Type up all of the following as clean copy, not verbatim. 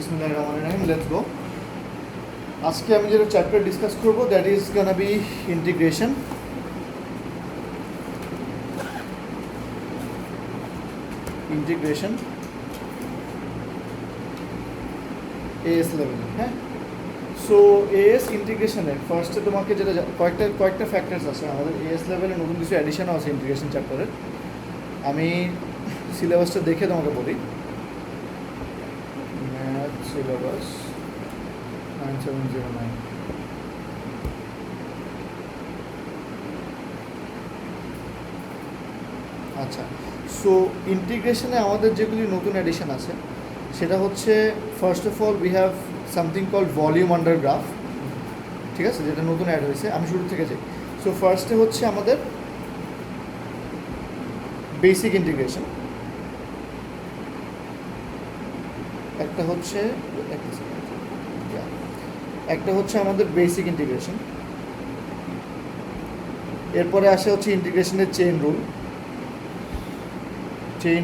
Bismillahirrahmanirrahim. Let's go. আজকে আমি যেটা চ্যাপ্টার ডিসকাস করব that is gonna be integration. Integration as level. হ্যাঁ, সো এএস ইন্টিগ্রেশনে ফার্স্টে তোমাকে যেটা কয়েকটা ফ্যাক্টরস আছে আমাদের এএস লেভেলে, নতুন কিছু অ্যাডিশনও আছে ইন্টিগ্রেশন চ্যাপ্টারের। আমি সিলেবাসটা দেখে তোমাকে বলি। Math syllabus 9709। আচ্ছা, সো ইন্টিগ্রেশনে আমাদের যেগুলি নতুন অ্যাডিশন আছে সেটা হচ্ছে first of all we have something called volume under graph. ঠিক আছে, যেটা নতুন অ্যাড হয়েছে। আমি শুরু থেকে যাই। সো ফার্স্টে হচ্ছে আমাদের বেসিক ইন্টিগ্রেশন, একটা হচ্ছে আমাদের বেসিক ইন্টিগ্রেশন। এরপরে আসে হচ্ছে ইন্টিগ্রেশনের চেইন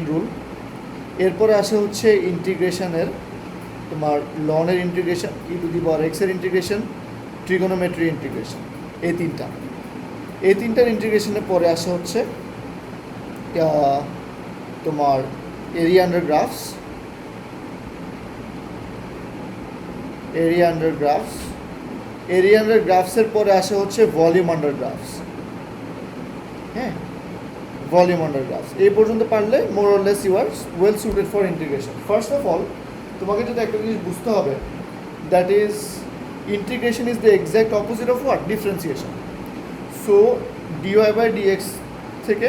রুল। এরপরে আসে হচ্ছে ইন্টিগ্রেশনের তোমার লনের integration, e to the power x এর ইন্টিগ্রেশন, ট্রিগোনোমেট্রি ইন্টিগ্রেশন। এই তিনটার ইন্টিগ্রেশনের পরে আসে হচ্ছে তোমার এরিয়া আন্ডার গ্রাফসের পরে আসে হচ্ছে ভলিউম আন্ডার গ্রাফস। হ্যাঁ, ভলিউম আন্ডার গ্রাফস এই পর্যন্ত পারলে more or less you are well suited for integration. First of all তোমাকে যদি একটা জিনিস বুঝতে হবে, that is integration is the exact opposite of what? Differentiation. So dy by dx থেকে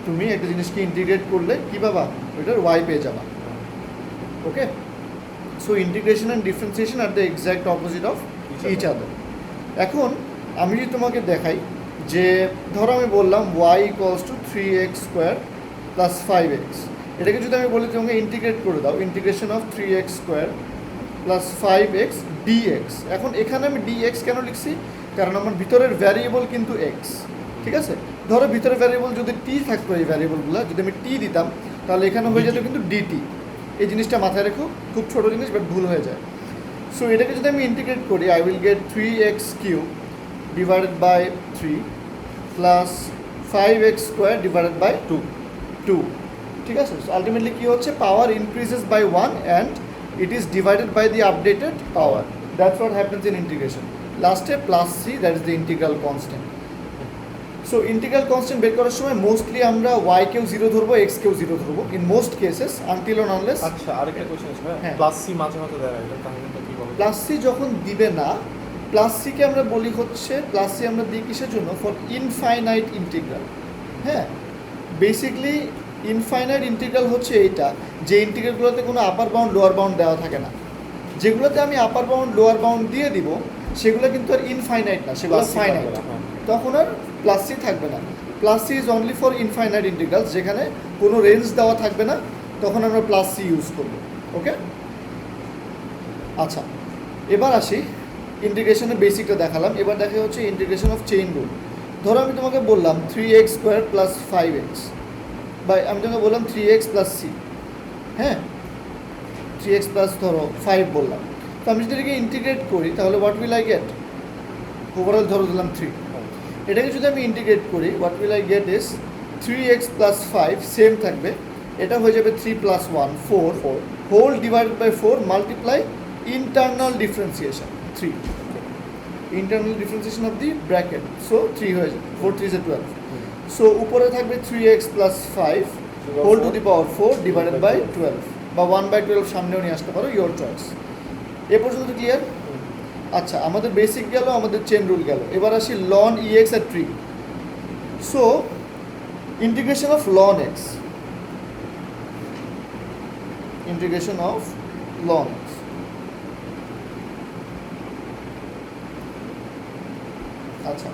তুমি একটা জিনিসকে ইন্টিগ্রেট করলে কী পাবা? ওইটার ওয়াই পেয়ে যাবা। Okay, so integration and differentiation are the exact opposite of each other. এখন আমি যদি তোমাকে দেখাই যে ধরো আমি বললাম y equals to 3x square plus 5x, এটাকে যদি আমি বলি তোমাকে ইন্টিগ্রেট করে দাও, integration of 3x square plus 5x dx। এখন এখানে আমি dx কেন লিখছি? কারণ আমার ভিতরের ভ্যারিয়েবল কিন্তু x। ঠিক আছে, ধরো ভিতরের ভ্যারিয়েবল যদি টি থাকতো, এই ভ্যারিয়েবলগুলো যদি আমি টি দিতাম তাহলে এখানে হয়ে যেত কিন্তু ডিটি। এই জিনিসটা মাথায় রেখো, খুব ছোটো জিনিস বাট ভুল হয়ে যায়। সো এটাকে যদি আমি ইন্টিগ্রেট করি, I will get 3x cube divided by 3 plus 5x square divided by 2। ঠিক আছে, সো আলটিমেটলি কী হচ্ছে? Power increases by 1 and it is divided by the updated power. That's what happens in integration. লাস্টে plus C, that is the integral constant. So integral constant বের করার সময় mostly আমরা Y কেও 0 ধরবো, এক্স কেও 0 ধরবো in most cases until on unless. আচ্ছা, আরেকটা কোশ্চেন আছে ভাই, হ্যাঁ, প্লাস সি মাঝে মাঝে দেয় না, এটা কাহিনীটা কি বলে? প্লাস সি যখন দিবে না, প্লাস সিকে আমরা বলি হচ্ছে, প্লাস সি আমরা দিই কিসের জন্য? For infinite integral. হ্যাঁ, বেসিকলি ইনফাইনাইট ইন্টিগ্রাল হচ্ছে এইটা, যে ইন্টিগ্রালগুলোতে কোনো আপার বাউন্ড লোয়ার বাউন্ড দেওয়া থাকে না। যেগুলোতে আমি আপার বাউন্ড লোয়ার বাউন্ড দিয়ে দিব সেগুলো কিন্তু আর ইনফাইনাইট না, সেগুলো ফাইনাইট। তখন আর প্লাস সি থাকবে না। Plus C is only for infinite integrals, যেখানে কোনো রেঞ্জ দেওয়া থাকবে না, তখন আমরা প্লাস সি ইউজ করব। ওকে, আচ্ছা, এবার আসি ইন্টিগ্রেশনের বেসিকটা দেখালাম। এবার দেখা হচ্ছে ইন্টিগ্রেশন অফ চেইন রুল। ধরো আমি তোমাকে বললাম 3x স্কোয়ার প্লাস 5x, বা আমি তোমাকে বললাম 3x প্লাস সি। হ্যাঁ, 3x প্লাস ধরো 5 বললাম। তো আমি যদি এটাকে ইন্টিগ্রেট করি তাহলে what will I get? Overall ধরো দিলাম 3। এটাকে যদি আমি ইন্টিগ্রেট করি what will I get is 3x plus 5 same থাকবে, এটা হয়ে যাবে 3 plus 1 4 whole divided by 4 multiply internal differentiation 3, internal differentiation of the bracket. So 3 হয়ে যাবে, 4 3 is 12। সো উপরে থাকবে 3x plus 5 whole to the power 4 divided by 12, বা 1/12 সামনেও নিয়ে আসতে পারো, ইয়োর চয়েস। এ পর্যন্ত ক্লিয়ার? আচ্ছা, আমাদের বেসিক গেল, আমাদের চেন রুল গেল। এবার আসি লন ইএক্স আর ট্রি। So integration of ln x, আচ্ছা,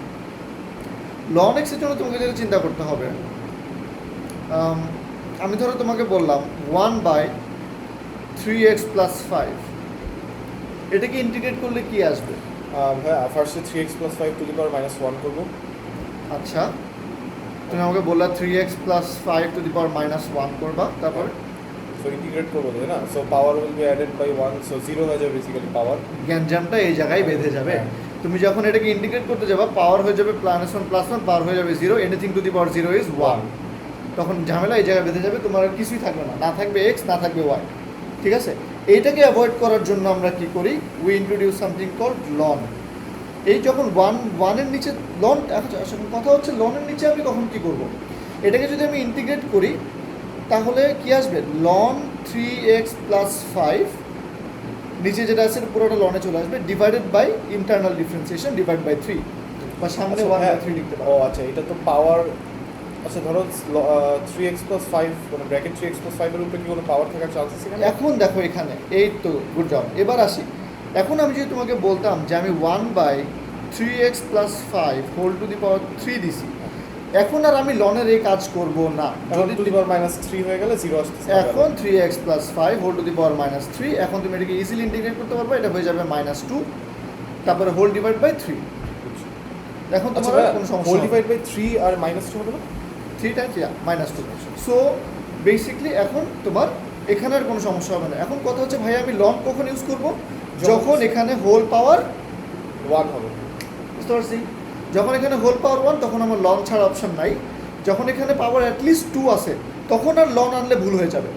লন এক্সের জন্য তোমাকে যেটা চিন্তা করতে হবে, আমি ধরো তোমাকে বললাম 1/3x প্লাস 5, এটাকে ইন্টিগ্রেট করলে কি আসবে? ভাই ফার্স্টে 3x প্লাস 5 টু দি পাওয়ার -1 করবো। আচ্ছা, তুমি আমাকে বললা 3x plus 5 to the power minus 1 করবা, তারপর সো ইন্টিগ্রেট করবো তাই না, so power will be added by 1, so 0 হয়ে যাবে বেসিক্যালি পাওয়ার। গ্যাঞ্জামটা এই জায়গায় বেঁধে যাবে। হ্যাঁ। তুমি যখন এটাকে ইন্টিগ্রেট করতে যাবা, পাওয়ার হয়ে যাবে +1 পাওয়ার হয়ে যাবে 0, anything to the power 0 is 1। তখন ঝামেলা এই জায়গায় বেঁধে যাবে, তোমার আর কিছুই থাকবে না, না থাকবে x, না থাকবে y। ঠিক আছে, এইটাকে অ্যাভয়েড করার জন্য আমরা কি করি, we introduce something called ln. এই যখন ওয়ানের নিচে লন, এখন কথা হচ্ছে লনের নিচে আমি কখন কি করব, এটাকে যদি আমি ইন্টিগ্রেট করি তাহলে কি আসবে, লন 3x প্লাস 5, নিচে যেটা আছে পুরোটা লনে চলে আসবে, divided by internal differentiation divide by 3, বা সামনে 1/3 লিখতে ও পারো। আচ্ছা, এটা তো পাওয়ার, আচ্ছা ধরো 3x প্লাস 5 মানে ব্র্যাকেট 3x প্লাস 5 এর উপরে কি কোনো পাওয়ার থাকার চান্স আছে এখানে? এখন দেখো এখানে, এই তো গুড জব। এবার আসি, এখন আমি যদি তোমাকে বলতাম যে আমি 1/3x plus 5 whole to the power 3 দিছি, এখন আর আমি লনের এই কাজ করব না। এখন যদি টু দি পাওয়ার -3 হয়ে গেলে 0 আসতেছে। এখন 3x plus 5 whole to the power -3, এখন তুমি এটাকে ইজিলি ইন্টিগ্রেট করতে পারবে, এটা হয়ে যাবে -2, তারপরে হোল ডিভাইড বাই 3। এখন আচ্ছা তোমার আর কোনো সমস্যা হোল হবে না। ডিভাইড বাই 3 আর -2 হবে না? 3 টাইমস -2। সো বেসিকলি এখন তোমার এখানে আর কোনো সমস্যা হবে না। এখন কথা হচ্ছে ভাই আমি লন কখন ইউজ করব, যখন এখানে হোল পাওয়ার 1 হবে। বুঝতে পারছি, যখন এখানে হোল পাওয়ার 1 তখন আমার লন ছাড়া অপশন নাই। যখন এখানে পাওয়ার অ্যাটলিস্ট 2 আছে তখন আর লন আনলে ভুল হয়ে যাবে,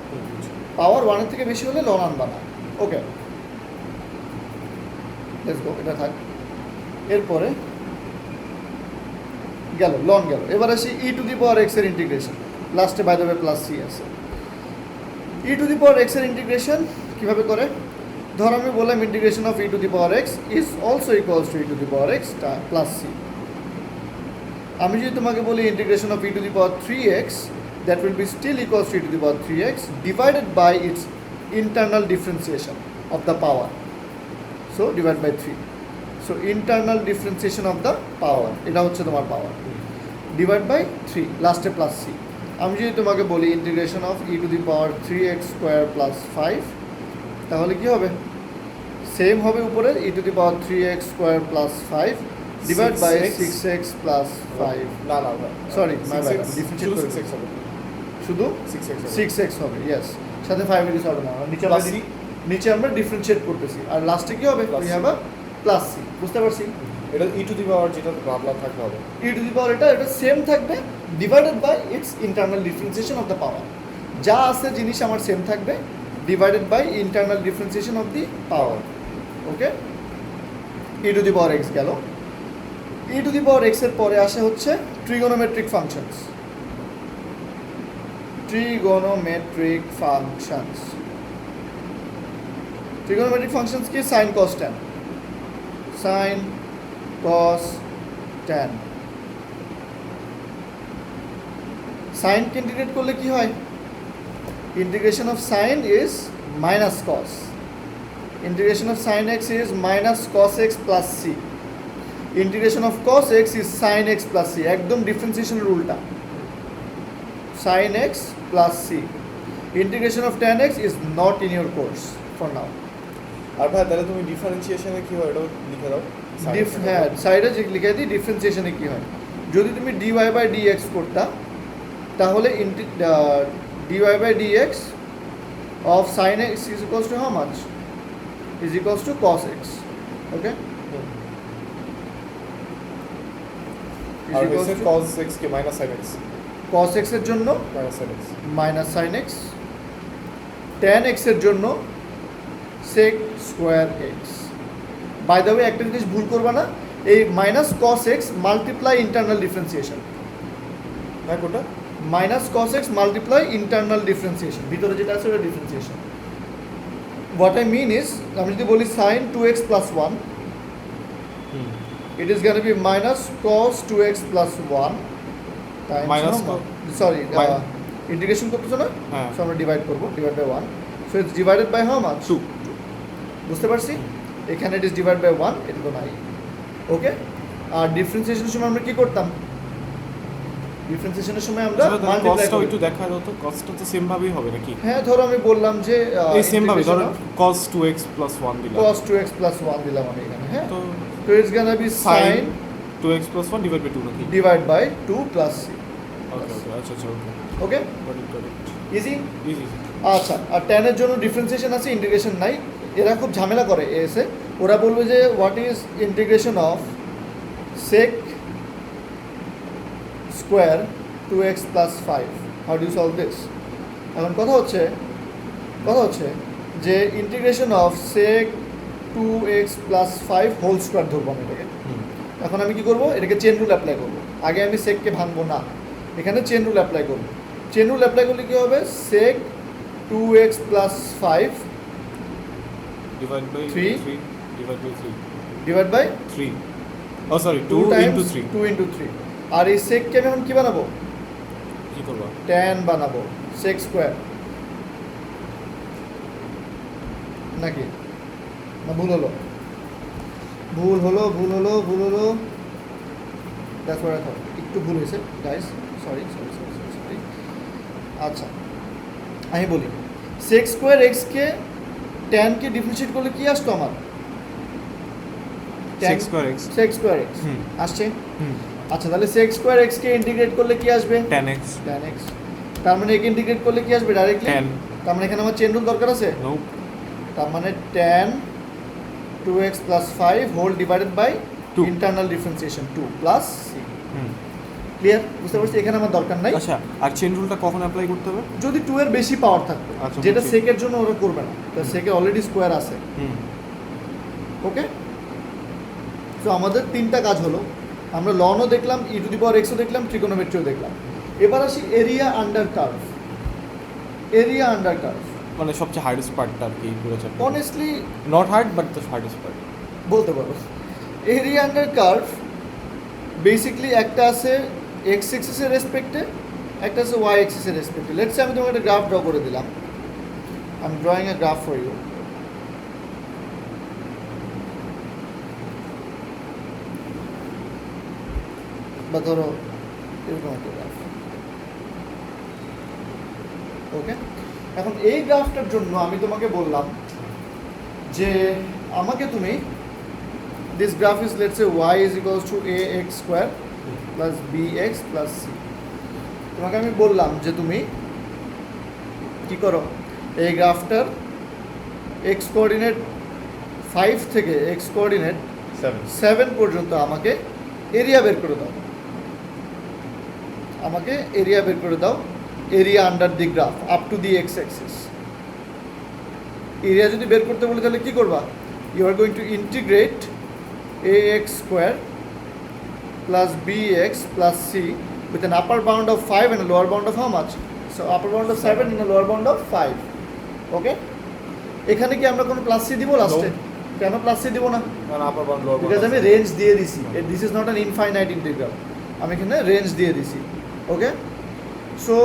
পাওয়ার 1 এর থেকে বেশি হলে লন আনবা না। ওকে, লেটস গো, এটা থাক। এরপরে গেল লন গেল, এবার আসি e to the power x এর ইন্টিগ্রেশন। লাস্টে by the way plus C আছে। E to the power x এর ইন্টিগ্রেশন কীভাবে করে, ধর আমি বললাম integration of e to the power x is also equals to e to the power x plus C. আমি যদি তোমাকে বলি integration of e to the power 3x, that will be still equals to e to the power 3x divided by its internal differentiation of the power, so divide by 3। So internal differentiation of the power, এটা হচ্ছে তোমার পাওয়ার, divide by 3, লাস্টে plus C. আমি যদি তোমাকে বলি integration of e to the power 3x square plus 5, তাহলে কি হবে, সেম হবে উপরে e to the power 3x square plus 5 divide by 6x plus 5। না না sorry my bad, 6x differentiate করে 6x হবে, শুধু 6x হবে। 6x হবে, ইয়েস, সাথে 5 এর কিছু হবে না, নিচে আমরা Plus C? নিচে আমরা ডিফারেন্সিয়েট করতেছি, আর লাস্টে কি হবে, Plus we C. Have a plus C. বুঝতে পারছি, এটা ই টু দি পাওয়ার যেটা ভাবলাম থাকতে হবে। ই টু দি পাওয়ার এটা সেম থাকবে, divided by its internal differentiation of the power. যা আছে জিনিস আমার সেম থাকবে, divided by internal differentiation of the power. Okay, e to the power x গেল। E to the power x এর পরে আসে হচ্ছে trigonometric functions. Trigonometric functions, trigonometric functions কি, sine cos tan, sine cos tan. সাইনকে integrate করলে কি হয়, integration of sine is minus cos, integration of sine x is minus cos x plus C, integration of cos x is sine x plus C, একদম ডিফারেন্সিয়েশনের উল্টা, sine x plus C. Integration of tan x is not in your course for now. আর ভাই তাহলে তুমি ডিফারেন্সিয়েশনে কি হয় এটাও লিখে দাও। হ্যাঁ, সাইডে যে লিখে দিই ডিফারেন্সিয়েশনে কী হয়, যদি তুমি ডিওয়াই বাই ডিএক্স করতা তাহলে dy by dx of sine x is equals to how much, is equals to cos x. Okay, আর হচ্ছে cos x কে minus sin x, cos x এর জন্য minus sin x। Minus sine x, tan x এর জন্য sec square x. By the way একটা জিনিস ভুল করবা না, এই minus cos x multiply internal differentiation, হ্যাঁ কোনটা? Minus cos x multiply internal differentiation, ভিতরে যেটা আছে ওটা differentiation. What I mean is, আমি যদি বলি sine 2x plus 1, it is going to be minus cos 2x plus 1 times Minus sorry Min- integration করতেছো না, হ্যাঁ। so আমরা ডিভাইড করব, divide by 1, so it's divided by how much 2। বুঝতে পারছি, এখানে it is divided by 1, এটা তো নাই। ওকে, আর ডিফারেন্সিয়েশনের সময় আমরা কি করতাম, ডিফারেন্সিয়েশনের সময় আমরা মাল্টিপ্লাই কসটা করি। একটু দেখা দাও তো, কসটা তো সেম ভাবেই হবে নাকি? হ্যাঁ, ধরো আমি বললাম যে এই সেম ভাবে ধরো cos 2x plus 1 দিলাম, cos 2x plus 1 দিলাম আমি এখানে, হ্যাঁ, তো so it's going to be sin sin 2x plus 1 divided by 2 নাকি? divide by 2 plus c, okay okay আচ্ছা আচ্ছা okay okay got it easy. Easy আচ্ছা, আর ট্যানের জন্য ডিফারেন্সিয়েশন আছে, ইন্টিগ্রেশন নাই। এরা খুব ঝামেলা করে এসে, ওরা বলবে যে what is integration of sec square 2x plus 5, how do you solve this? এখন কথা হচ্ছে যে integration of sec 2x plus 5 whole square ধরবো আমি এটাকে। এখন আমি কি করব, এটাকে চেন রুল অ্যাপ্লাই করব। আগে আমি সেককে ভাঙবো না, এখানে চেন রুল অ্যাপ্লাই করব। চেন রুল অ্যাপ্লাই করলে কী হবে, sec 2x plus 5 divide by 3 3 divide by 3 divide by 3 ও সরি 2 ইনটু 3 2 ইন্টু 3। আর এই সেককে আমি এখন কী বানাবো, কি করব ট্যান বানাবো, সেক স্কোয়ার নাকি না? ভুল হলো দ্যাটস হোয়াট আই থট, একটু ভুল হয়েছে গাইস, সরি। আচ্ছা আমি বলি, সেক স্কোয়ার এক্সকে ট্যানকে ডিফারেন্সিয়েট করলে কি আসতো আমার? sec square x sec square x hmm. আসছে। আচ্ছা, তাহলে সেক স্কোয়ার এক্সকে ইন্টিগ্রেট করলে কি আসবে? tan x tan x. তার মানে একে ইন্টিগ্রেট করলে কি আসবে ডাইরেক্টলি? tan তার মানে এখানে আমার চেন রুল দরকার আছে। no তার মানে tan 2x plus 5 whole divided by 2 internal differentiation 2 plus C. Hmm clear? বুঝতে পারছি, এখানে আমার দরকার নাই। আচ্ছা আর চেন রুলটা কখন অ্যাপ্লাই করতে হবে? যদি 2 এর বেশি পাওয়ার থাকবে, আচ্ছা, যেটা বুঝছি। সেকের জন্য ওরা করবে না, তো সেকে অলরেডি স্কোয়ার আছে। হুম ওকে, তো আমাদের তিনটা কাজ হলো, আমরা লনও দেখলাম, ই টু দি পাওয়ার এক্সও দেখলাম, ট্রিগোনোমেট্রিও দেখলাম। এবার আসি এরিয়া আন্ডার কার্ভ। মানে সবচেয়ে হার্ডেস্ট পার্টটা আর কি পুরো chapter honestly not hard but the hardest part বলতে পারো, এরিয়া আন্ডার কার্ভ বেসিকলি একটা আছে এক্স এক্সিসের রেসপেক্টে, একটা আছে ওয়াই এক্সিসের রেসপেক্টে। লেটস সে আমি তোমাকে একটা গ্রাফ ড্র করে দিলাম, I am drawing a graph for you. বা ধরো এরকম একটা গ্রাফ। ওকে, এখন এই গ্রাফটার জন্য আমি তোমাকে বললাম যে আমাকে তুমি this graph is, let's say, y is equals to ax square plus bx plus c. তোমাকে আমি বললাম যে তুমি কি করো, এই গ্রাফটার x কোঅর্ডিনেট 5 থেকে x কোঅর্ডিনেট 7 পর্যন্ত আমাকে এরিয়া বের করে দাও। Area under the graph up to the x axis. Area যদি বের করতে বলি তাহলে কি করবা? You are going to integrate ax square plus bx plus c with an upper bound of 5 and a lower bound of how much? So upper bound of 7 and a lower bound of 5. Okay? এখানে কি আমরা কোনো plus C দিব লাস্টে? কেন plus C দিব না? মানে আপার বাউন্ড লোয়ার বিকজ আমি রেঞ্জ দিয়ে দিছি। This is not an infinite integral, আমি এখানে রেঞ্জ দিয়ে দিছি। ওকে, সো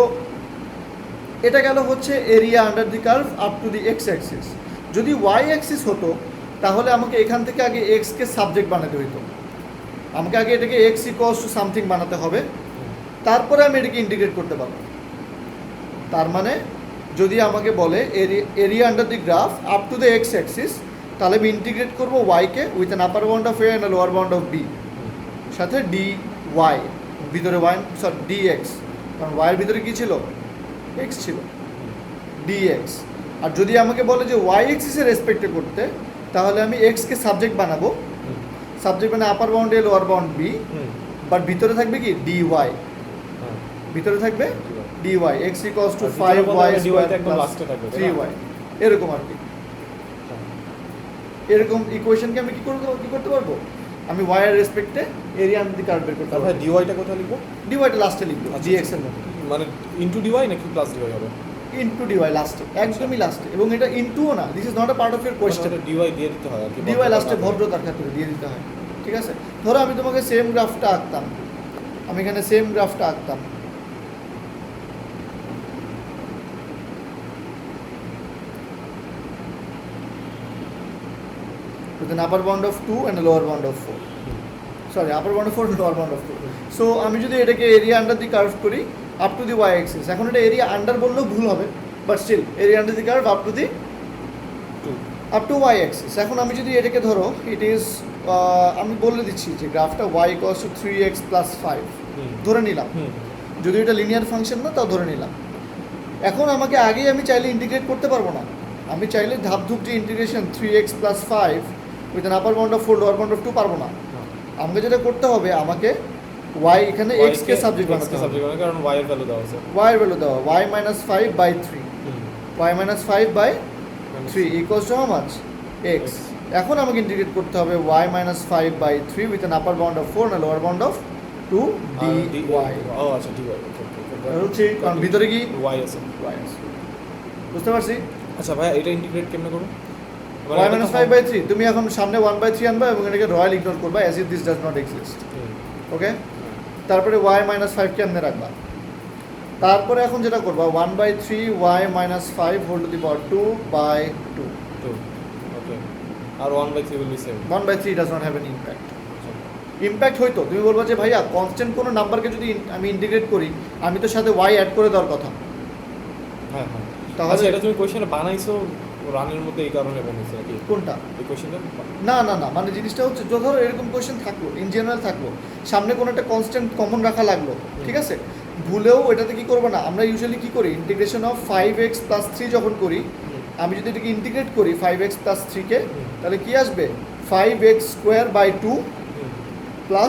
এটা গেল হচ্ছে area under the curve up to the x Axis. যদি ওয়াই অ্যাক্সিস হতো তাহলে আমাকে এখান থেকে আগে এক্সকে সাবজেক্ট বানাতে হইতো, আমাকে আগে এটাকে এক্স ইকুয়ালস টু সামথিং বানাতে হবে, তারপরে আমি এটাকে ইন্টিগ্রেট করতে পারবো। তার মানে যদি আমাকে বলে area under the graph up to the x axis, তাহলে আমি ইন্টিগ্রেট করবো ওয়াইকে with an upper bound of A and lower bound of B, সাথে ডি ওয়াই, ভিতরে ওয়াই সরি ডি এক্স, কারণ ওয়াইয়ের ভিতরে কী ছিল? এক্স ছিল, ডি এক্স। আর যদি আমাকে বলে যে ওয়াই এক্সিসের রেসপেক্টে করতে, তাহলে আমি এক্সকে সাবজেক্ট বানাবো, সাবজেক্ট মানে upper bound a lower bound b, but ভিতরে থাকবে কি ডি ওয়াই, ভিতরে থাকবে d y, x equals to 5y square plus 3y, এরকম আর কি। এরকম ইকুয়েশনকে আমি কি করতে পারবো? আমি ওয়াই এর রেসপেক্টে এরিয়া আন্ডার দি কার্ভ বের করতে পারবো। তাহলে ডিওয়াইটা কোথায় লিখবো? ডিওয়াইটা লাস্টে লিখবো, ডিএক্স এর মতো, মানে ইনটু ডিওয়াই নাকি প্লাস ডিওয়াই হবে? ইনটু ডিওয়াই লাস্টে, একদমই লাস্টে। এবং এটা ইনটুও না, this is not a part of your question. Dy দিয়ে দিতে হয় আর কি, ডিওয়াই লাস্টে ভদ্রতার খাতিরে দিয়ে দিতে হয়, ঠিক আছে? ধরো আমি তোমাকে সেম গ্রাফটা আঁকতাম, আমি এখানে সেম গ্রাফটা আঁকতাম, with an upper bound of 2 and a lower bound of 4. Sorry, upper bound of 4 and lower bound of 2. So আমি যদি এটাকে এরিয়া আন্ডার দি কার্ভ করি up to the Y axis, এখন এটা এরিয়া আন্ডার বললেও ভুল হবে, but still area under the curve up to Y axis. এখন আমি যদি এটাকে ধরো, ইট ইজ আমি বলে দিচ্ছি যে গ্রাফটা Y equals to 3x plus 5 ধরে নিলাম। যদি এটা লিনিয়ার ফাংশন না তাও ধরে নিলাম। এখন আমাকে আগেই আমি চাইলে ইন্টিগ্রেট করতে পারবো না, আমি চাইলে ধাপধুপ যে integration 3x + 5 with an upper bound of 4 lower bound of 2 পারবো না। আমাকে যেটা করতে হবে, আমাকে y এখানে x কে সাবজেক্ট বানাতে হবে, কারণ y এর ভ্যালু দেওয়া আছে, y এর ভ্যালু দেওয়া y - 5/3, y - 5/3 equals to how much? x. এখন আমাকে ইন্টিগ্রেট করতে হবে y - 5/3 with an upper bound of 4 and a lower bound of 2 dy. ও আচ্ছা dy হচ্ছে কারণ ভিতরে কি y আছে। y আছে, বুঝতে পারছি? আচ্ছা ভাই এটা ইন্টিগ্রেট কেমনে করব? y - 5/3 তুমি এখন সামনে 1/3 আনবা এবং এটাকে রয়্যাল ইগনোর করবা as if this does not exist. ওকে, তারপরে y - 5 কে এমনি রাখবা। তারপরে এখন যেটা করবা 1/3 y - 5 whole to the power 2/2. Okay, আর 1/3 will be same. 1/3 does not have any impact. Impact হয়তো তুমি বলবা যে ভাইয়া কনস্ট্যান্ট কোনো নাম্বারকে যদি আমি ইন্টিগ্রেট করি, আমি তো সাথে y অ্যাড করে দেওয়ার কথা। হ্যাঁ হ্যাঁ, তাহলে আচ্ছা এটা তুমি কোশ্চেন বানাইছো রানের মধ্যে এই কারণে বানাইছো নাকি? কোনটা? এই কোশ্চেনটা না না না, মানে জিনিসটা হচ্ছে ধরো এরকম কোয়েশ্চেন থাকলো, ইন জেনারেল থাকলো, সামনে কোনো একটা কনস্ট্যান্ট কমন রাখা লাগলো, ঠিক আছে, ভুলেও এটাতে কি করবো না, আমরা ইউজুয়ালি কি করি ইন্টিগ্রেশন অফ 5x + 3 যখন করি, আমি যদি এটাকে ইন্টিগ্রেট করি 5x + 3 কে, তাহলে কি আসবে 5x² / 2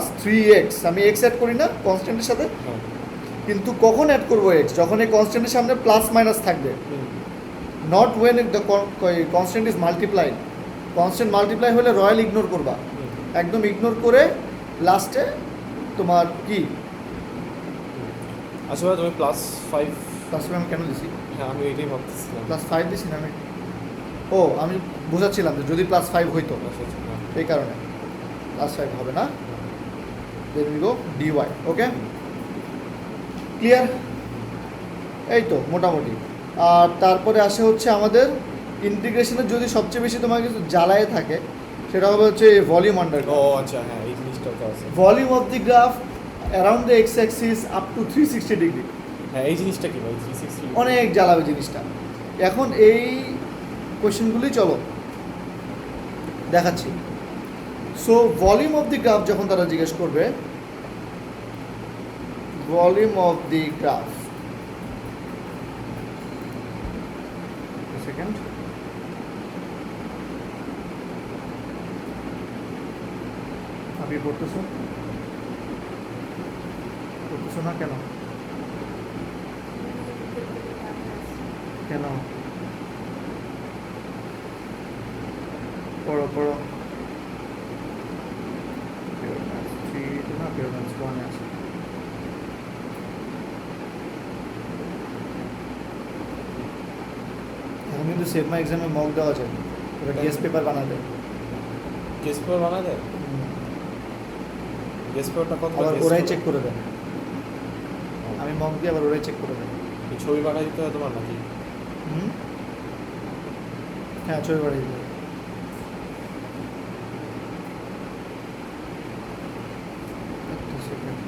+ 3x, আমি x অ্যাড করি না কনস্ট্যান্টের সাথে, কিন্তু কখন অ্যাড করবো x? যখন এই কনস্ট্যান্টের সামনে প্লাস মাইনাস থাকবে, not when the constant is multiplied. Constant multiply হলে রয়্যাল ইগনোর করবা, একদম ইগনোর করে লাস্টে তোমার কি আচ্ছা ভাই তুমি +5 প্লাস আমি কেন দিছি? হ্যাঁ আমি এটাই ভাবতেছিলাম। +5 দিছি না আমি? ও আমি বোঝাচ্ছিলাম যে যদি +5 হইতো, এই কারণে +5 হবে না। Then we go dy. Okay, clear? এই তো মোটামুটি। আর তারপরে আসে হচ্ছে আমাদের ইন্টিগ্রেশনের যদি সবচেয়ে বেশি তোমার কিছু জ্বালায় থাকে, সেটা হবে হচ্ছে ভলিউম আন্ডার ও আচ্ছা হ্যাঁ, এই জিনিসটা তো আছে। Volume of the graph around the x Axis up to 360 degree. হ্যাঁ এই জিনিসটা কি ভাই 360? অনেক জ্বালাবে জিনিসটা। এখন এই কোয়েশ্চেনগুলি চলো দেখাচ্ছি। So volume of the graph যখন তারা জিজ্ঞেস করবে, volume of the graph, second, আপনি পড়তেছো না কেন? কেন পড়ো পড়ো, এখন কিন্তু সেভ মাই এক্সামে মক দেওয়া যায়, ওটা গেস্ট পেপার বানাতে। গেস পেপার বানা দেয়? গেস পেপারটা কত? আবার ওরাই চেক করে দেয়, আমি মক দিয়ে আবার ওরাই চেক করে দেয়। ছবি পাঠাই দিতে হয় তোমার নাকি? হ্যাঁ ছবি পাঠিয়ে দিতে হবে। একটা সেকেন্ড,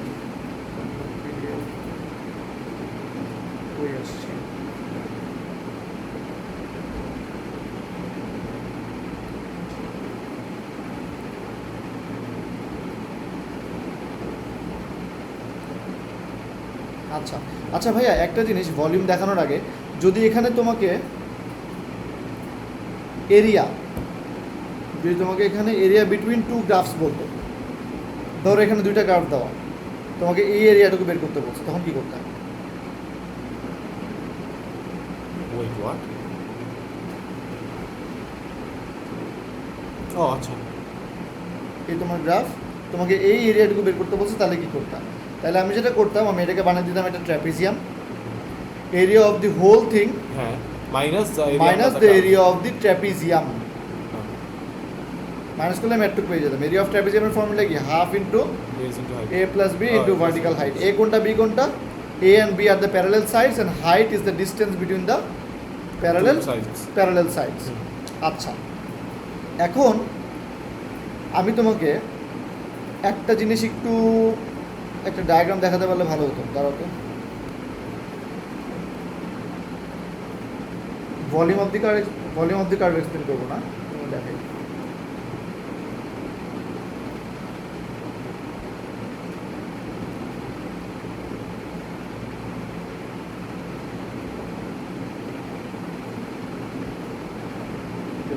ওই আসছে। আচ্ছা আচ্ছা ভাইয়া, একটা জিনিস ভলিউম দেখানোর আগে, যদি এখানে তোমাকে এরিয়া, যদি তোমাকে এখানে এরিয়া বিটুইন টু গ্রাফস বলতো, ধরো এখানে দুইটা গ্রাফ দেওয়া, তোমাকে এই এরিয়াটুকু বের করতে বলছে, তখন কি করতে হবে? Wait what? ও আচ্ছা, এই তোমার গ্রাফ, তোমাকে এই এরিয়াটুকু বের করতে বলছে, তাহলে কি করতাম? তাহলে আমি যেটা করতাম, আমি এটাকে বানিয়ে দিতাম একটা trapezium, area of the whole thing হ্যাঁ minus the area of the trapezium, minus করলে আমি একটুকু পেয়ে যেতাম। এরিয়া অফ ট্র্যাপিজিয়ামের ফর্মুলা কি? Half into a + b into vertical height. A কোনটা, বি কোনটা? a and b are the parallel sides and height is the distance between the parallel sides. আচ্ছা, এখন আমি তোমাকে একটা জিনিস একটু, একটা ডায়াগ্রাম দেখাতে পারলে ভালো হতো। দাঁড়াও তো, volume of the curve explain করবো না, তুমি দেখাই।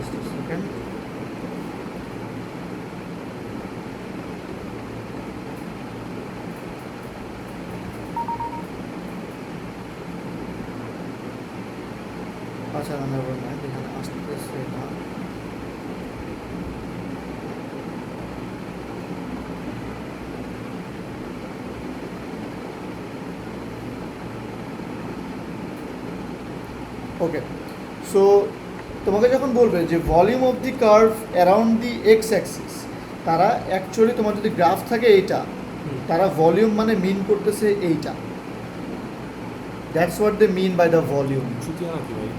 Just second. আচ্ছা নেভার মাইন্ড, এখানে আসতেছে না। ওকে, সো তোমাকে যখন বলবে যে volume of the curve around the x Axis, তারা অ্যাকচুয়ালি তোমার যদি গ্রাফ থাকে এইটা, তারা ভলিউম মানে মিন করতেছে এইটা। That's what they mean by the volume. ছুটি নাকি ভাই?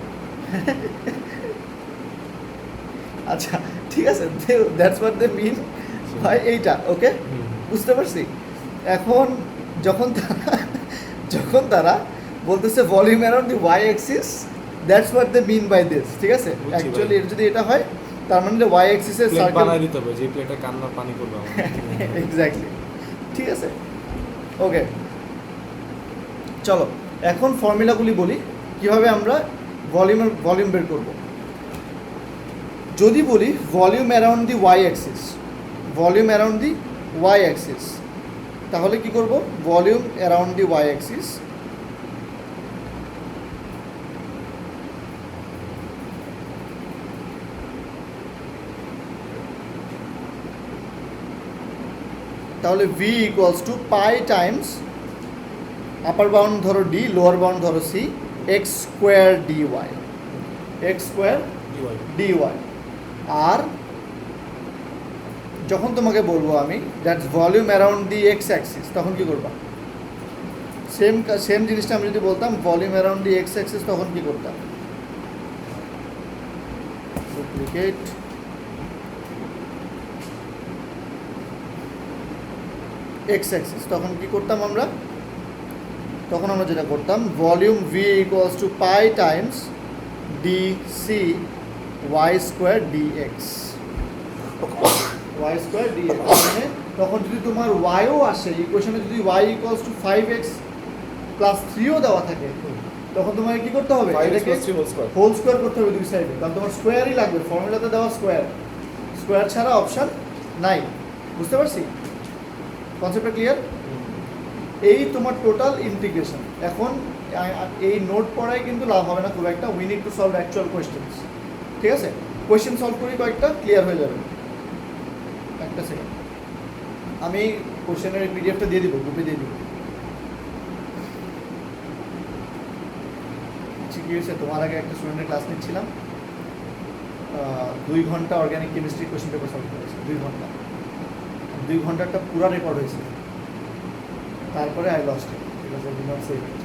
আচ্ছা ঠিক আছে, that's what they mean by এইটা। ওকে, বুঝতে পারছি। এখন যখন তারা বলতেছে volume around the Y axis, that's what they mean by this. ঠিক আছে, বুঝছি অ্যাকচুয়ালি ভাই। যদি এটা হয় তার মানে ওয়াই অ্যাক্সিসের প্লেট সার্কেল। বানাই দিতে হবে, যে প্লেটে কান্নার পানি করবে আমার। এক্স্যাক্টলি, ঠিক আছে। ওকে, চলো এখন ফর্মুলাগুলি বলি কিভাবে আমরা ভলিউম বের করব। যদি বলি volume around the Y axis, volume around the Y axis, তাহলে কি করব? Volume around the Y axis তাহলে v equals to pi times upper bound ধরো d, লোয়ার বাউন্ড ধরো c, x square dy, x square dy. আর যখন তোমাকে বলবো আমি that's volume around the x axis, তখন কি করবা? সেম জিনিসটা আমি যদি বলতাম volume around the x axis, তখন কি করতাম? ডুপ্লিকেট, এক্স অ্যাক্সিস, তখন কি করতাম আমরা? তখন আমরা যেটা করতাম, volume V equals to pi times d c y square d x, y square d x. মানে তখন যদি তোমার ওয়াইও আসে ইকুয়েশনে, যদি y equals to 5x plus 3ও দেওয়া থাকে, তখন তোমাকে কি করতে হবে? এটাকে হোল স্কোয়ার করতে হবে দুই সাইডে, কারণ তোমার স্কোয়ারই লাগবে, ফর্মুলাতে দেওয়া স্কোয়ার, স্কোয়ার ছাড়া অপশন নাই। বুঝতে পারছি কনসেপ্টটা? ক্লিয়ার? এই তোমার টোটাল ইন্টিগ্রেশন। এখন এই নোট পড়ায় কিন্তু লাভ হবে না খুব একটা, we need to solve actual questions. ঠিক আছে, কোয়েশ্চেন সলভ করি কয়েকটা, ক্লিয়ার হয়ে যাবে। একটা সেকেন্ড, আমি কোয়েশ্চেনের পিডিএফটা দিয়ে দিব, গ্রুপে দিয়ে দিব। কি হয়েছে, তোমার আগে একটা স্টুডেন্টের ক্লাস নিচ্ছিলাম, 2 ঘন্টা organic chemistry question paper solve করেছে, 2 ঘন্টা, 2 ঘন্টাটা পুরো রেকর্ড হয়েছে। তারপরে I lost it because I did not save it.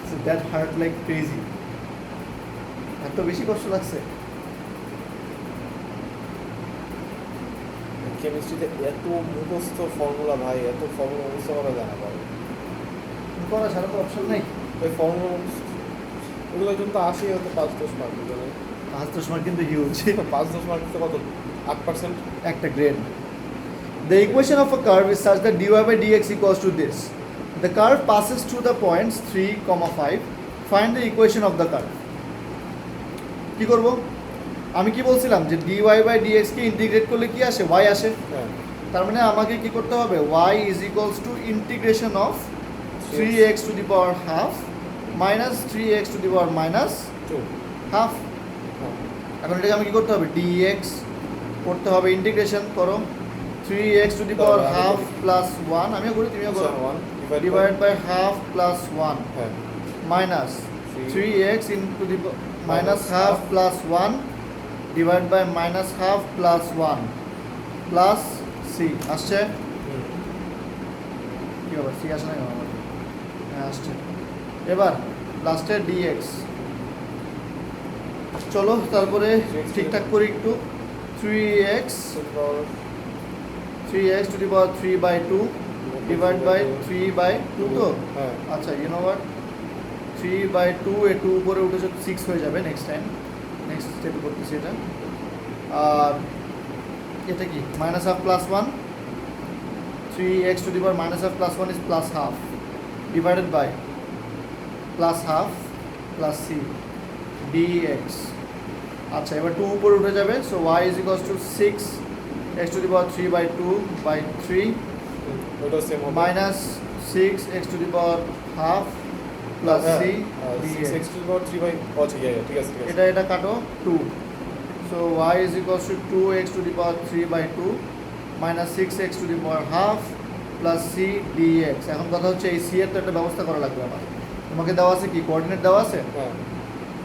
So that heart like crazy. এত বেশি কষ্ট লাগছে। কেমিস্ট্রিতে এত মুখস্থ ফর্মুলা ভাই, এত ফর্মুলা মুখস্থ করা যায় না ভাই। করা ছাড়া তো অপশন নেই। ওই ফর্মুলা ওগুলোর জন্য তো 80 হতো 5-10 মার্ক দিলে। 5-10 মার্ক কিন্তু হিউজ। 5-10 মার্ক দিতে কত? 8%। একটা grade. The equation of a curve is such that dy by dx equals to this. The curve passes through the points 3, 5. Find the equation of the curve. কি করব? আমি কি বলছিলাম যে dy by dx K integrate করলে কি আসে? y আসে। হ্যাঁ, তার মানে আমাকে কি করতে হবে? y is equals to integration of 3x to the power half minus 3x to the power minus 2। half. হ্যাঁ, এখন এটাকে আমি কি করতে হবে? dx করতে হবে, ইন্টিগ্রেশন করো 3x to the power half plus 1, আমিও করি তুমিও করো, 1 divided by half plus 1 হ্যাঁ, minus 3x into the minus half plus 1 divided by minus half plus 1 plus c আসছে। কি হবে? c আসে না কেন আমার? হ্যাঁ আসছে। এবার লাস্টে dx। চলো তারপরে ঠিকঠাক করি একটু। 3x to the power 3 by 2 divided by 3 by 2 তো? হ্যাঁ, আচ্ছা, ইউ নো হোয়াট, 3 by 2 এ 2 উপরে উঠে 6 হয়ে যাবে নেক্সট টাইম, নেক্সট স্টেপে করতেছি এটা। আর এটা কি? Minus half plus 1, 3x to the power minus half plus 1 is plus half divided by plus half plus C dx. আচ্ছা, এবার 2 উপরে উঠে যাবে, so y is equals to 6 x to the power 3 by 2 by 3 ওটা same হবে minus 6 x to the power half plus C dx. 6 to the power 3 by আচ্ছা ঠিক আছে এটা কাটো 2, so y is equals to 2x to the power 3 by 2 minus 6x to the power half plus C dx. এখন কথা হচ্ছে এই C এর তো একটা ব্যবস্থা করা লাগবে আমার। তোমাকে দেওয়া আছে কি, কোঅর্ডিনেট দেওয়া আছে, হ্যাঁ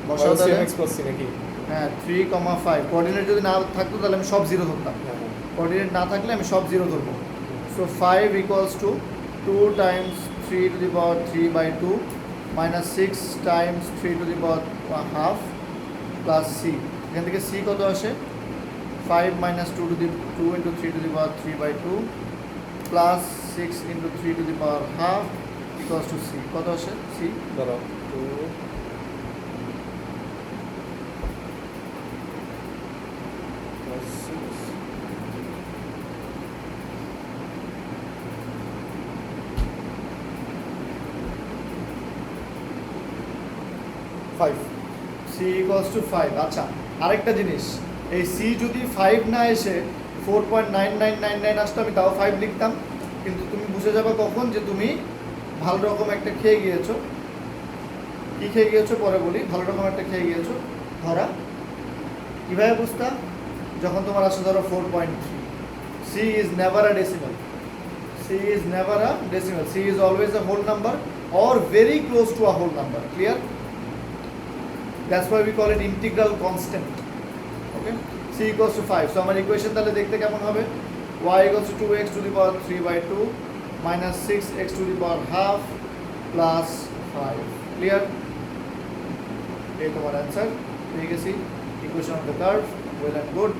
বসাও তাহলে। x প্লাস c নাকি? হ্যাঁ 3,5 কোঅর্ডিনেট যদি না থাকতো তাহলে আমি সব জিরো ধরতাম, হ্যাঁ কোঅর্ডিনেট না থাকলে আমি সব জিরো ধরবো। So 5 equals to 2 times 3 to the power 3 by 2 minus 6 times 3 to the power half plus C. এখান থেকে সি কত আসে, 5 minus 2 into 3 to the power 3 by 2 plus 6 into 3 to the power half equals to C. কত আসে C, দাঁড়াও 2 plus 6 5 C equals to 5। আচ্ছা, আরেকটা জিনিস, এই সি যদি 5 না এসে 4.9999 আসতো আমি তাও 5 লিখতাম, কিন্তু তুমি বুঝে যাবে কখন যে তুমি ভালো রকম একটা খেয়ে গিয়েছো। কি খেয়ে গিয়েছো পরে বলি, ভালো রকম একটা খেয়ে গিয়েছো। ধরা কীভাবে বুঝতাম, যখন তোমার আসে ধরো 4.3, C is never a decimal, C is never a decimal, C is always a whole number or very close to a whole number. Clear? That's why we call it integral constant. Okay, c equals to 5. So আমার equation তাহলে দেখতে কেমন হবে, y equals to 2x to the power 3 by 2 minus 6x to the power half plus 5. Clear? এই তোমার answer পেয়ে গেছি, equation of the curve. Well and good.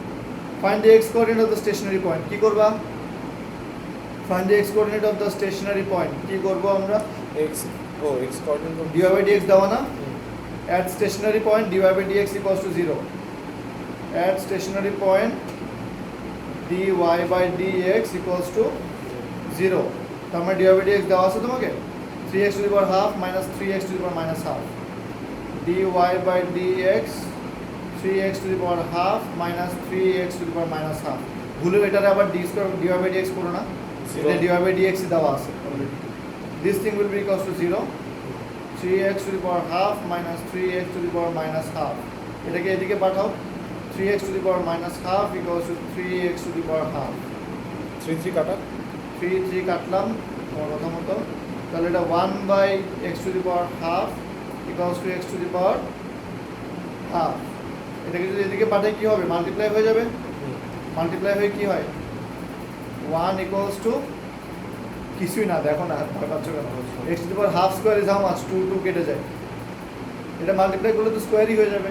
Find the X coordinate of the stationary point. কি করবা, find the X coordinate of the stationary point. কি করবো আমরা, x x coordinate dy by dx দেওয়া না, at stationary point dy by dx equals to 0, at stationary point dy by dx equals to 0, তার মানে dy by dx দেওয়া আছে তোমাকে 3x to the power half minus 3x to the power minus half, dy by dx 3x to the power half minus 3x to the power minus half। ভুলেও এটারে আবার d square dy by dx করো না, এটা dy by dx দেওয়া আছে already। This thing will be equals to 0, 3x to the power half minus 3x to the power minus half। এটাকে এদিকে পাঠাও, 3x to the power minus half equals to 3x to the power half। 3 কাটা 3 কাটলাম আমার কথা মতো, তাহলে এটা 1 by x to the power half equals to x to the power half। এটাকে যদি এদিকে পাঠাই কি হবে, মাল্টিপ্লাই হয়ে যাবে, মাল্টিপ্লাই হয়ে কি হয় 1 equals to কিছুই না, দেখো না ভয় পাচ্ছ কেন, x to the power half square is how much, 2 কেটে যায়, এটা মাল্টিপ্লাই করলে তো স্কোয়ারই হয়ে যাবে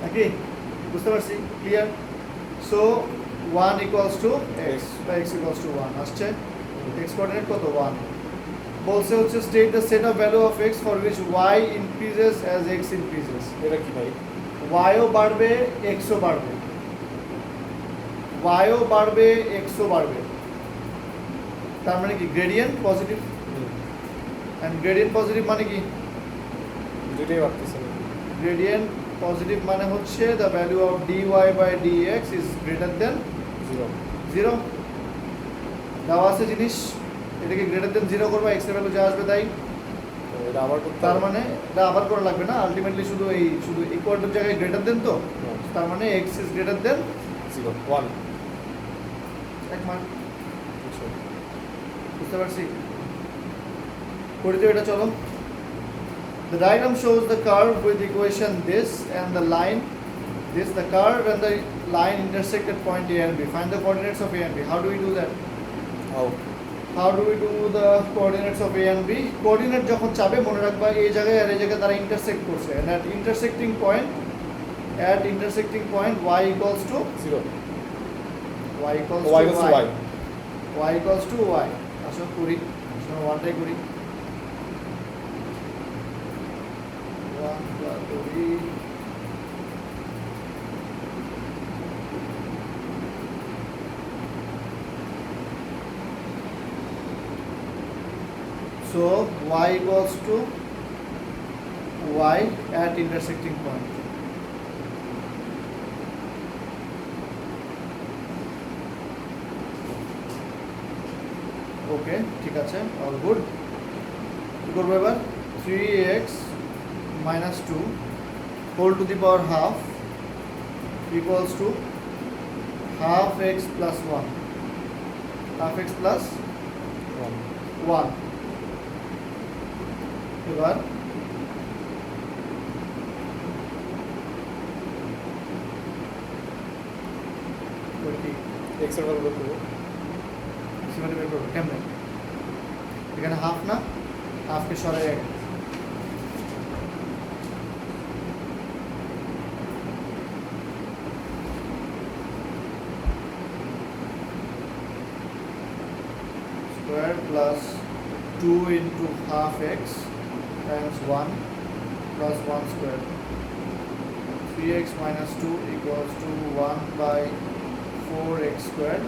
নাকি, বুঝতে পারছি, clear. So 1 equals to x বা x equals to 1 আসছে, x কোঅর্ডিনেট কত 1, বলছে হচ্ছে state the set of value of x for which y increases as x increases। এটা কি ভাই, y ও বাড়বে x ও বাড়বে, y ও বাড়বে x ও বাড়বে, তার মানে কি gradient positive, and gradient positive মানে কি, দুটোই বাড়তেছে গ্রেডিয়েন্ট পজিটিভ মানে হচ্ছে the value of dy by dx is greater than 0 0। দেওয়া আছে জিনিস, এটাকে গ্রেটার দেন 0 করবা, x এর ভ্যালু যা আসবে তাই, এটা আবার করতে তার হবে। মানে এটা আবার করা লাগবে না, আলটিমেটলি শুধু ইকুয়াল টু জায়গায় গ্রেটার দেন, তো তার মানে x ইজ গ্রেটার দেন 0 1 এক মান, বুঝতে পারছি, করে দিও এটা। চলো, the diagram shows the curve with equation this and the line this, the curve and the line intersect at point A and B. Find the coordinates of A and B. How do we do that? How do we do the coordinates of A and B? Coordinate যখন চাবে মনে রাখবা এই জায়গায় আর এই জায়গায় তারা intersect করছে, and at intersecting point y equals to 0 y equals y to equals to y, y y equals to y। আসো করি, ওয়ানটাই করি, 1 করি, so y equals to y at intersecting point. ওকে, ঠিক আছে, অল গুড। কি করবো এবার? 3x minus 2 whole to the power half equals to half x plus 1, half x plus 1। এবার এক্স এর ভ্যালু বের করব। সেখানে বের করবো কেমনে? এখানে হাফ না, হাফকে সরাই এক। Square plus 2 into half x times 1 plus 1 square. 3x minus 2 equals to 1 by 4x square.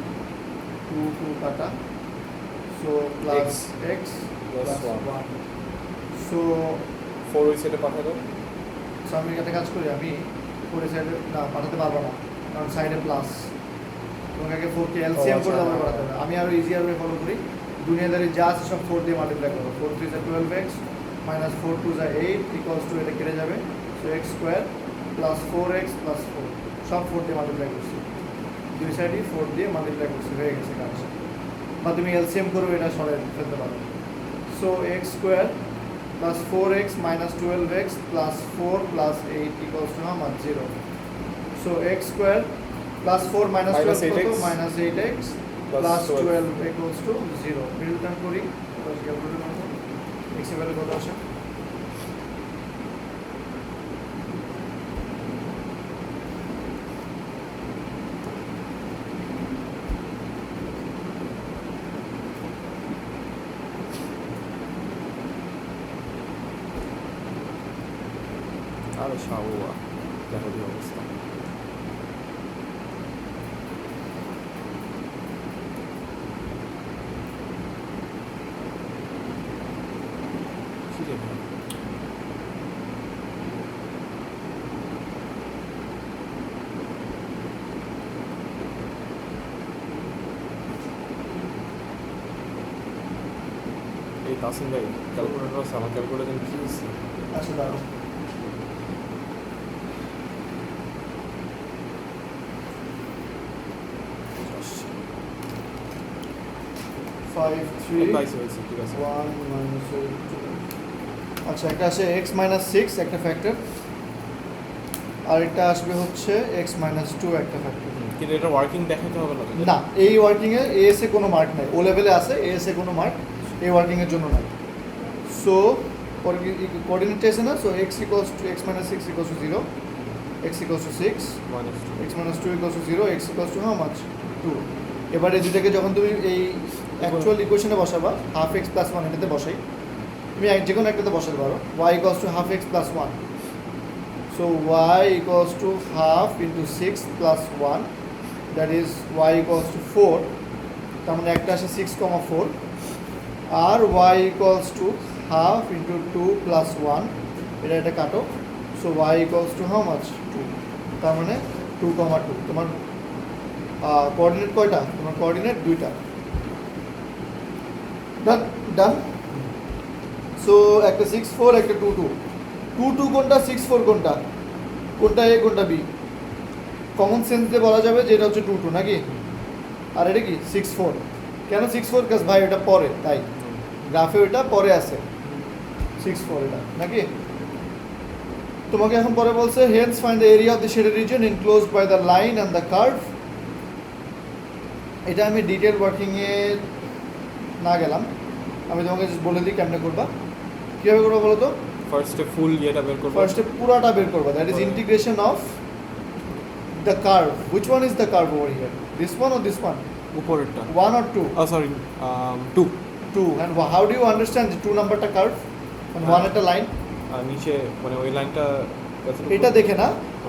2 kata. So plus x plus 1. So 4 ওই সাইডে পাঠা দাও। আমি একটা কাজ করি, আমি উপরে সাইডে না পাঠাতে পারবো না, কারণ সাইডে প্লাস। তোমাকে আগে 4কে এলসিএম করে তারপরে পাঠাতে হবে। আমি আরও ইজিয়ার ওয়ে ফলো করি, দুনিয়াদারি যা আছে সব 4 দিয়ে মাল্টিপ্লাই করবো। 4 3 = 12x minus 4 2 = 8 equals to এটা কেটে যাবে। So x square plus 4x plus 4 সব 4 দিয়ে মাল্টিপ্লাই করছি, দুই সাইডই 4 দিয়ে মাল্টিপ্লাই করছি, হয়ে গেছে কাজ। বা তুমি এলসিএম করবে, এটা সরাই ফেলতে পারো। So x square plus 4x minus 12x plus 4 plus 8 equals to how much? 0. So x square plus 4 minus 12 8x minus 8x plus 12 equals to 0. Middle term করি, x এর ভ্যালু কত আসে? আরে শাওয়া দেখো কি অবস্থা। এই তাসিম ভাই ক্যালকুলেটর আছে, আমার ক্যালকুলেটর কি হচ্ছে? আচ্ছা দাঁড়াও, 5 3 পাইছি হয়েছে, ঠিক আছে। 1 minus 8 2। আচ্ছা, একটা আসে x minus 6 একটা ফ্যাক্টর, আর একটা আসবে হচ্ছে x minus 2 একটা ফ্যাক্টর। কিন্তু এটা ওয়ার্কিং দেখাতে হবে না তো? না, এই ওয়ার্কিংয়ে এএস এ কোনো মার্ক নাই, ও লেভেলে আছে, এএস এ কোনো মার্ক এই ওয়ার্কিংয়ের জন্য নাই। সো কোঅর্ডিনেটে আছে না, so x equals to x minus 6 equals to 0, x equals to 6, x minus 2 equals to 0, x equals to how much? 2। এবার এই দুটাকে যখন তুমি এই অ্যাকচুয়াল ইকুয়েশনে বসাবা, হাফ এক্স প্লাস 1 এটাতে বসাই, তুমি যে কোনো একটাতে বসাতে পারো। y equals to half x plus 1, so y equals to half into 6 plus 1, that is y equals to 4। তার মানে একটা আসে 6,4, আর y equals to half into 2 plus 1, এটা কাটো। So y equals to how much? 2। তার মানে 2,2। তোমার কোঅর্ডিনেট কয়টা? তোমার কোঅর্ডিনেট দুইটা। ডান ডান। সো একটা 6 4, একটা 2 2। 2 2 কোনটা, 6 4 কোনটা? কোনটা এ কোনটা বি? কমন সেন্স দিয়ে বলা যাবে যে এটা হচ্ছে 2 2 নাকি? আর এটা কি 6 4? কেন 6 4? কাজ ভাই এটা পরে, তাই গ্রাফে ওইটা পরে আছে 6 4 এটা নাকি? তোমাকে এখন পরে বলছে hence find the area of the shaded region enclosed by the line and the curve. এটা আমি ডিটেল ওয়ার্কিংয়ে না গেলাম, আমি তোমাকে জাস্ট বলে দিই কেমনে করবা। কীভাবে করবো বলো তো? ফার্স্টে ফুল ইয়েটা বের করব। ফার্স্টে পুরাটা বের করবা, that is integration of the curve. Which one is the curve over here? This one or this one? উপরেরটা। 1 or 2? Sorry 2। 2। and how do you understand the 2 নাম্বারটা কার্ভ and 1 একটা লাইন? আর নিচে মানে ওই লাইনটা এটা দেখে না,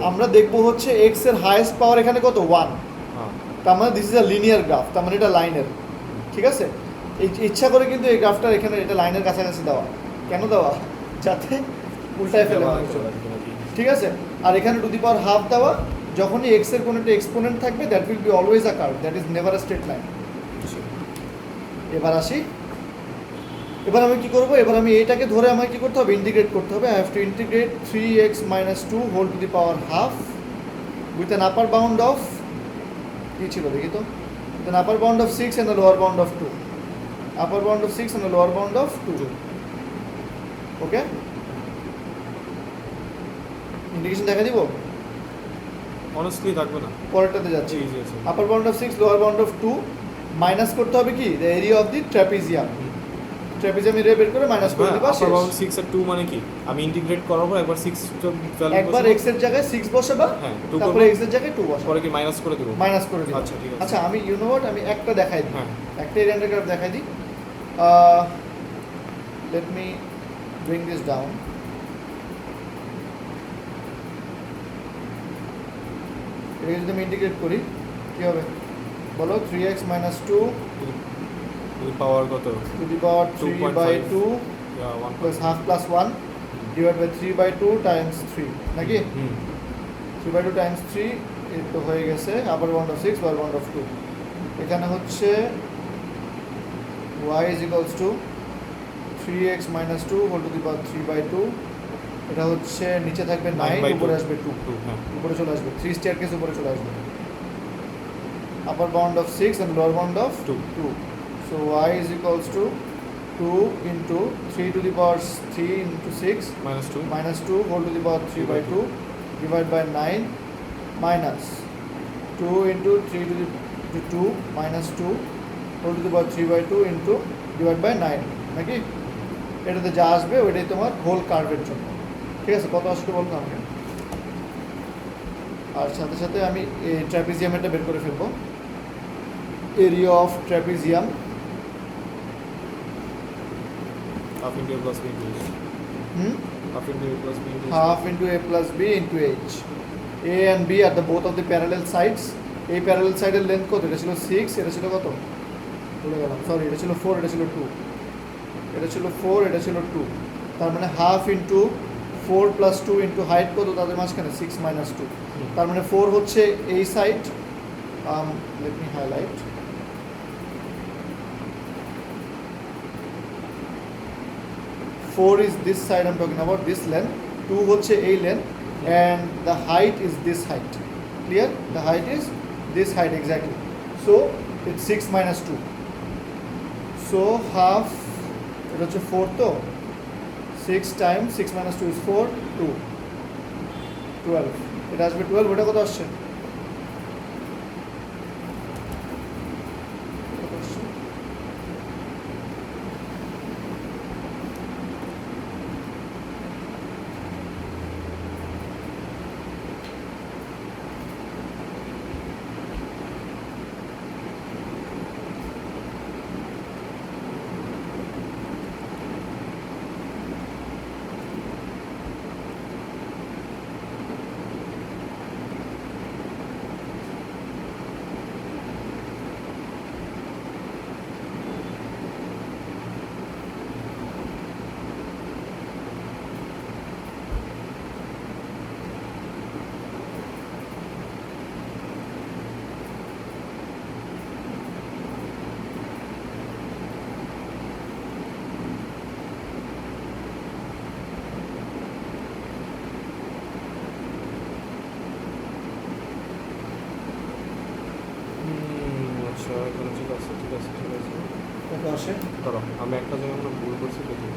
আমরা দেখবো হচ্ছে x এর হাইয়েস্ট পাওয়ার এখানে কত? 1। হ্যাঁ, তার মানে this is a linear graph, তার মানে এটা লাইনের, ঠিক আছে? ইচ্ছা করে কিন্তু এই গ্রাফটা এখানে এটা লাইনের কাছাকাছি দেওয়া। কেন দেওয়া? যাতে উল্টায় ফেলে মানুষ। ঠিক আছে, আর এখানে টু দি পাওয়ার হাফ দেওয়া, যখনই এক্স এর কোনো একটা এক্সপোনেন্ট থাকবে that will B always a curve, that is never a straight line. এবার আসি, এবার আমি কি করব, এবার আমি এটাকে ধরে আমাকে কি করতে হবে, ইন্টিগ্রেট করতে হবে। I have to integrate 3x - 2 whole to the power half with an upper bound of, কী ছিল দেখি তো, an upper bound of 6 and a lower bound of 2. Upper bound of 6 and a lower bound of 2. Okay? Indication দেখা দিব? Honestly থাকবে না, পরেরটাতে যাচ্ছি। Easy আছে। আপার bound of 6, lower bound of 2, minus করতে হবে কি, the area of the trapezium. Trapezium area বের করে মাইনাস করে দিবা, আপার বাউন্ড 6 আর 2 মানে কি, আমি ইন্টিগ্রেট করাবো একবার 6 একবার x এর জায়গায় 6 বসাবা, হ্যাঁ 2 তারপরে করব, x এর জায়গায় 2 বসাবা, পরে কি মাইনাস করে দেব, মাইনাস করে দিবা। আচ্ছা ঠিক আছে। আচ্ছা আমি ইউ নো হোয়াট, আমি একটা দেখাই দিই, হ্যাঁ একটা এরিয়া গ্রাফ দেখাই দিই। Let me bring this down. এটাকে যদি আমি ইন্টিগ্রেট করি কি হবে বলো, 3x - 2 এই পাওয়ার কত, to the power 3/2 1 plus half plus 1 divide by 3/2 times 3, নাকি 3/2 টাইমস 3, এই তো হয়ে গেছে upper bound of 6 lower bound of 2। এখানে হচ্ছে y is equals to 3x - 2 whole to the power 3/2, এটা হচ্ছে নিচে থাকবে 9, উপরে আসবে 2, হ্যাঁ উপরে চলে আসবে 3 স্টেয়ারকেস উপরে চলে আসবে। আপার bound of 6 and lower bound of 2, so y is equals to 2 into 3 to the power 3 into 6 -2 minus 2 whole to the power 3/2 divided by 9 minus 2 into 3 to 2 minus 2 whole to the power 3/2 into divided by 9, নাকি এটাতে যা আসবে ওইটাই তোমার whole কার্ভের জন্য। ঠিক আছে, কত আসবে বলুন আমাকে। আর সাথে সাথে আমি এই ট্র্যাপিজিয়ামটা বের করে ফেলবো, area of trapezium half into a plus b into h, half into a plus b into h, half into a plus b into h. A and b are the both of the parallel sides. এই parallel সাইডের length কত, এটা ছিল 6, এটা ছিল কত ভুলে গেলাম, সরি এটা ছিল 4, এটা ছিল 2, এটা ছিল 4, এটা ছিল 2, তার মানে half into 4 plus 2 into height কত তাদের মাঝখানে 6 মাইনাস 2, তার মানে 4 হচ্ছে এই side, let me highlight, 4 is this side I'm talking about, this length, 2 হচ্ছে এই length, and the height is this height. Clear? The height is this height exactly. So it's 6 minus 2. So half, এটা হচ্ছে 4 তো, 6 times 6 minus 2 is 4, 2, 12. এটা আসবে 12, ওটা কত আসছে? কত আসছে? আচ্ছা এখানে ঠিক আছে ঠিক আছে ঠিক আছে, কত আসে? ধরো আমি একটা জায়গায় আমরা ভুল করছি, দেখি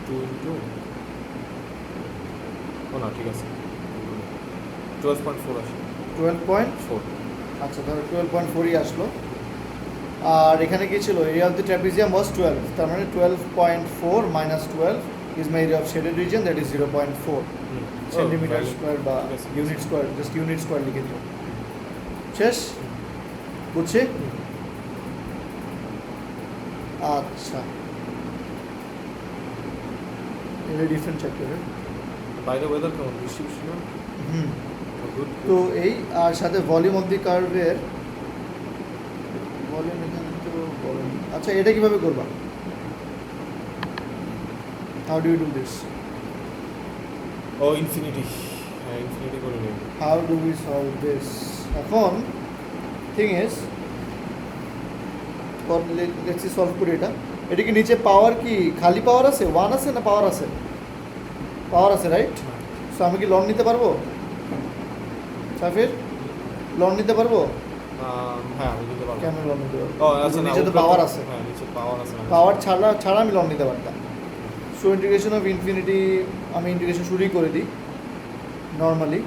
2 into, ও না ঠিক আছে 12.4 আসে, 12.4, আচ্ছা ধরো 12.4ই আসলো। আর এখানে কি ছিল, area of the trapezium was 12, তার মানে 12.4 minus 12 is my area of shaded region, that is 0.4 centimetre square বা unit square, just unit square লিখে দিও, শেষ বুঝছি। আচ্ছা এটা ডিফারেন্ট চ্যাপ্টারে। বাইরে ওয়েদার কেমন, বৃষ্টি বৃষ্টি না? হুম, গুড। তো এই আর সাথে ভলিউম অফ দি কার্ভের ভলিউম এখানে তো আচ্ছা এটা কিভাবে করবা? How do you do this? Oh infinity, হ্যাঁ ইনফিনিটি করে নিই। How do we solve this? এখন thing is let's see solve করি এটা। এটা কি নিচে পাওয়ার কি খালি পাওয়ার আছে, 1 আছে না পাওয়ার আছে? পাওয়ার আছে রাইট। সো আমি কি লন নিতে পারবো? সাফির লন নিতে পারবো? হ্যাঁ আমি দিতে পারবো। কেন লন নিতে পারবো? ও আচ্ছা, না নিচে তো উপরে পাওয়ার আছে। হ্যাঁ নিচে পাওয়ার আছে না। পাওয়ার ছাড়া আমি লন নিতে পারতাম। সো ইন্টিগ্রেশন অফ ইনফিনিটি আমি ইন্টিগ্রেশন শুরুই করে দিই normally.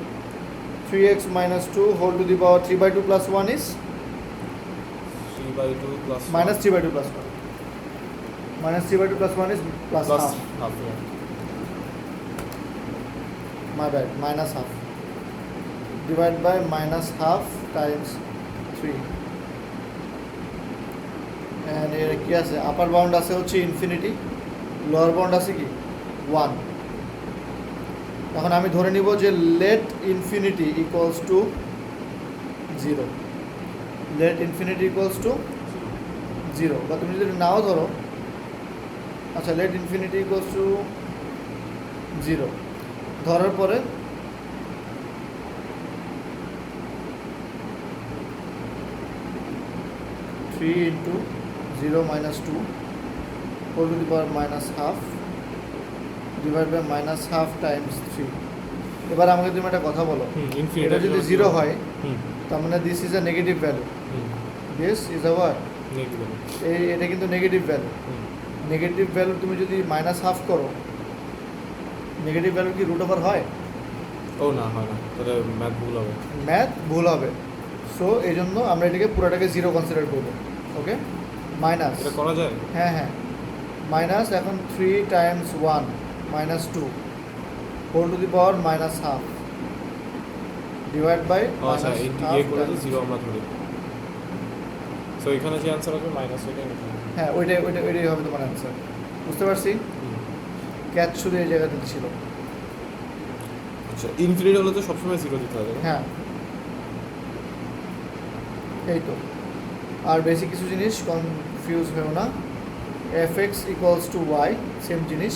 3x minus 2 whole to the power 3/2 plus 1 is 3/2 plus minus 3/2 plus 1. Minus 3/2 plus 1 is plus plus half. half, yeah. My bad, minus half. Divide by minus half times 3. And এর কি আছে? আপার bound আছে হচ্ছে infinity, lower bound আছে কি 1. এখন আমি ধরে নিব যে let infinity equals to 0. Let infinity equals to 0, বা তুমি যদি নাও ধরো, আচ্ছা লেট ইনফিনিটি ইকুয়ালস টু 0 ধরার পরে three into 0 minus 2 whole to the power minus half divided by minus half times 3. এবার আমাকে তুমি একটা কথা বলো, ইনফিনিটি এটা যদি 0 হয় হুম তার মানে this is a negative value, hmm this is a what, negative. এটা কিন্তু নেগেটিভ ভ্যালু। নেগেটিভ ভ্যালু তুমি যদি মাইনাস হাফ করো, নেগেটিভ ভ্যালু কি রুট ওভার হয়? ও না হয় না, তাহলে ম্যাথ ভুল হবে। ম্যাথ ভুল হবে। সো এই জন্য আমরা এটাকে পুরোটাকে 0 কনসিডার করবো। ওকে, মাইনাস, এটা করা যায়? হ্যাঁ হ্যাঁ, মাইনাস এখন 3 Times 1 minus 2 whole to the power minus half divide by আচ্ছা minus এই half ইয়ে করে তো times- 0 আমরা ধরি। সো এখানে যে অ্যানসার হবে মাইনাস ওইটাই নাকি? হ্যাঁ ওইটাই হবে তোমার অ্যান্সার। বুঝতে পারছি, ক্যাচ শুধু এই জায়গাতে ছিল। আচ্ছা ইনফিনিটি হলে তো সবসময় 0 দিতে হবে। হ্যাঁ এই তো, আর বেশি কিছু জিনিস কনফিউজ হয়েও না। F x equals to y, same জিনিস।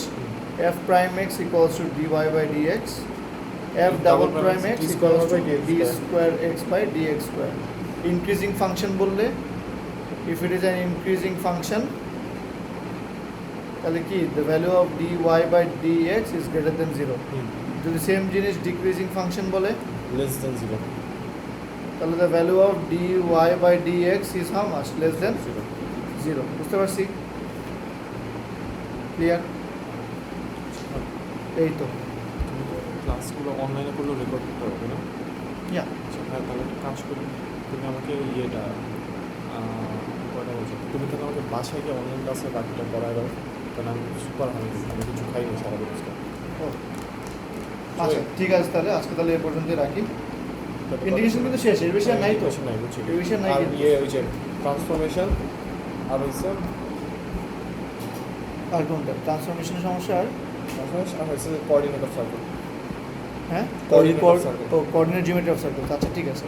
F prime x equals to d Y by D x. F double prime x equals to d square x by D x square. Increasing function বললে, if it is an increasing function তাহলে কি the value of d Y by D x is greater than 0। যদি same জিনিস decreasing function বলে less than 0। তাহলে the value of d Y by D x is how much? Less than 0। বুঝতে পারছি? Clear? এই তো ক্লাসগুলো অনলাইনে করলেও রেকর্ড করতে হবে না? ইয়া, আচ্ছা হ্যাঁ, তাহলে একটা কাজ করি, তুমি আমাকে ইয়েটা কয়টা বলছো, তুমি তাহলে আমাকে বাসায় গিয়ে অনলাইন ক্লাসে বাকিটা করায় দাও, কারণ আমি সুপার আমি কিছু খাইনি সারা দিন। ও আচ্ছা ঠিক আছে, তাহলে আজকে তাহলে এ পর্যন্তই রাখি। ইন্টিগ্রেশন কিন্তু শেষ, এর বেশি আর নাই তো। নাই বুঝছি। Division নাই আর কিন্তু। ইয়ে ওই যে ট্রান্সফরমেশন আর হচ্ছে আর কোনটা ট্রান্সফরমেশনের সমস্যা? আর কোঅর্ডিনেট অফ সার্কেল। হ্যাঁ, Coordinate of circle. Coordinate geometry of circle. আচ্ছা ঠিক আছে।